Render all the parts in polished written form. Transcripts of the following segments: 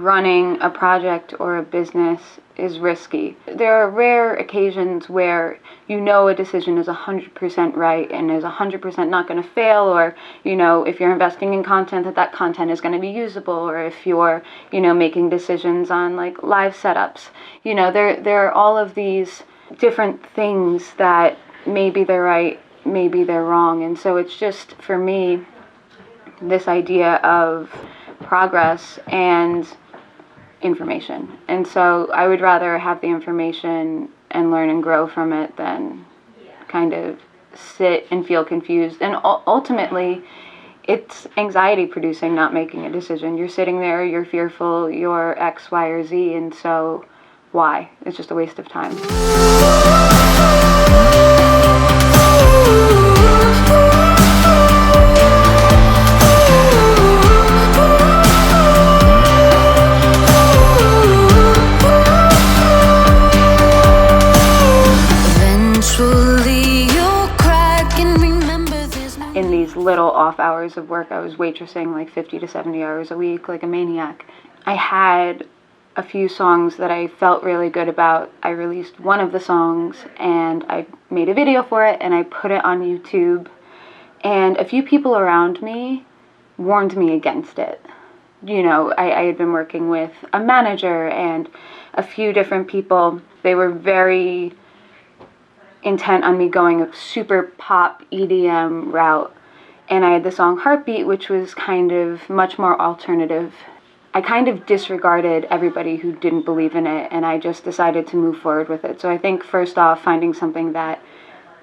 running a project or a business is risky. There are rare occasions where you know a decision is 100% right and is 100% not going to fail, or, you know, if you're investing in content, that content is going to be usable, or if you're, you know, making decisions on like live setups. You know, there are all of these different things that maybe they're right, maybe they're wrong. And so it's just, for me, this idea of progress and information. And so I would rather have the information and learn and grow from it than kind of sit and feel confused. And ultimately, it's anxiety producing not making a decision. You're sitting there, you're fearful, you're X, Y, or Z, and so why? It's just a waste of time. In these little off hours of work, I was waitressing like 50 to 70 hours a week, like a maniac. I had a few songs that I felt really good about. I released one of the songs and I made a video for it and I put it on YouTube. And a few people around me warned me against it. You know, I had been working with a manager and a few different people. They were very intent on me going a super pop EDM route. And I had the song Heartbeat, which was kind of much more alternative. I kind of disregarded everybody who didn't believe in it, and I just decided to move forward with it. So I think first off, finding something that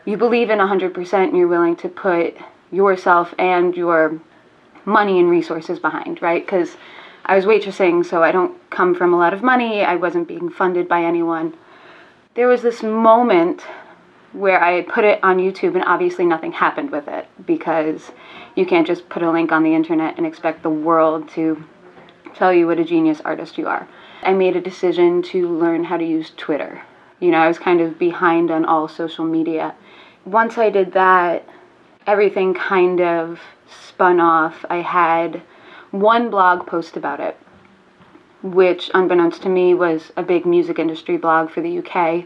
you believe in 100% and you're willing to put yourself and your money and resources behind, right? Because I was waitressing, so I don't come from a lot of money. I wasn't being funded by anyone. There was this moment where I had put it on YouTube and obviously nothing happened with it, because you can't just put a link on the internet and expect the world to tell you what a genius artist you are. I made a decision to learn how to use Twitter. You know, I was kind of behind on all social media. Once I did that, everything kind of spun off. I had one blog post about it, which unbeknownst to me was a big music industry blog for the UK.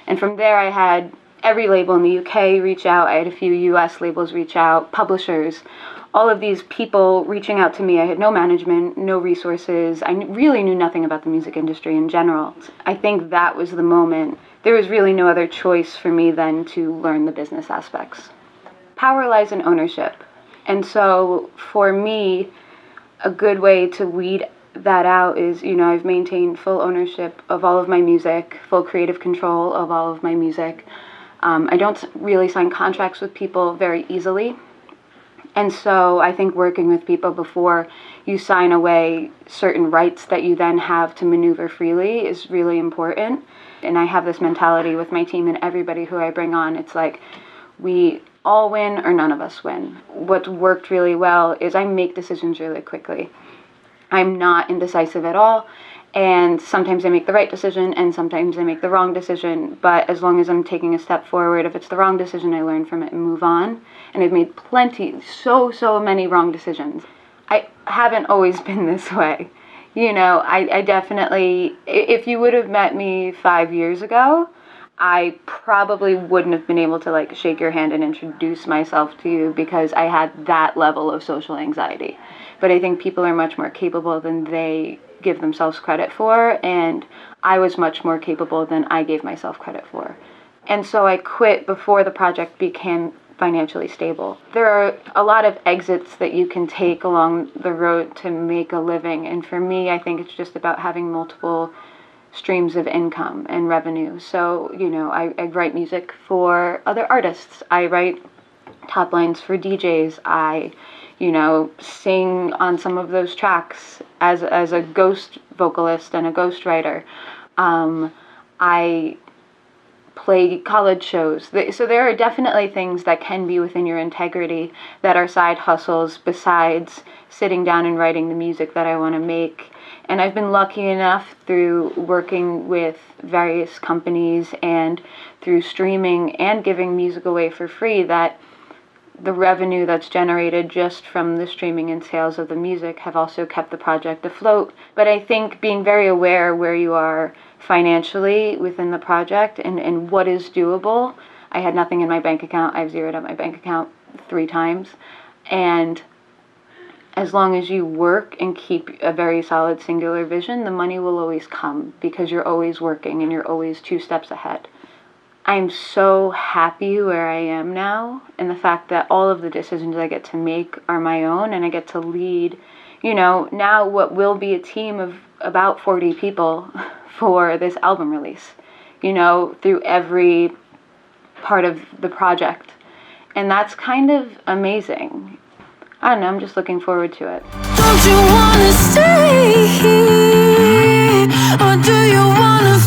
And from there I had every label in the UK reach out. I had a few US labels reach out, publishers, all of these people reaching out to me. I had no management, no resources. I really knew nothing about the music industry in general. I think that was the moment. There was really no other choice for me than to learn the business aspects. Power lies in ownership. And so for me, a good way to weed that out is, you know, I've maintained full ownership of all of my music, full creative control of all of my music. I don't really sign contracts with people very easily. And so I think working with people before you sign away certain rights that you then have to maneuver freely is really important. And I have this mentality with my team and everybody who I bring on. It's like, we all win or none of us win. What's worked really well is I make decisions really quickly. I'm not indecisive at all. And sometimes I make the right decision and sometimes I make the wrong decision. But as long as I'm taking a step forward, if it's the wrong decision, I learn from it and move on. And I've made so many wrong decisions. I haven't always been this way. You know, I definitely, if you would have met me 5 years ago, I probably wouldn't have been able to like shake your hand and introduce myself to you because I had that level of social anxiety. But I think people are much more capable than they give themselves credit for, and I was much more capable than I gave myself credit for. And so I quit before the project became financially stable. There are a lot of exits that you can take along the road to make a living, and for me, I think it's just about having multiple streams of income and revenue. So, you know, I write music for other artists. I write top lines for DJs. I, you know, sing on some of those tracks as a ghost vocalist and a ghost writer. I play college shows. So there are definitely things that can be within your integrity that are side hustles besides sitting down and writing the music that I want to make. And I've been lucky enough through working with various companies and through streaming and giving music away for free that the revenue that's generated just from the streaming and sales of the music have also kept the project afloat. But I think being very aware where you are financially within the project and what is doable. I had nothing in my bank account. I've zeroed out my bank account 3 times. And as long as you work and keep a very solid singular vision, the money will always come because you're always working and you're always 2 steps ahead. I'm so happy where I am now, and the fact that all of the decisions I get to make are my own, and I get to lead, now what will be a team of about 40 people for this album release, through every part of the project. And that's kind of amazing. I don't know, I'm just looking forward to it. Don't you wanna stay here, or do you wanna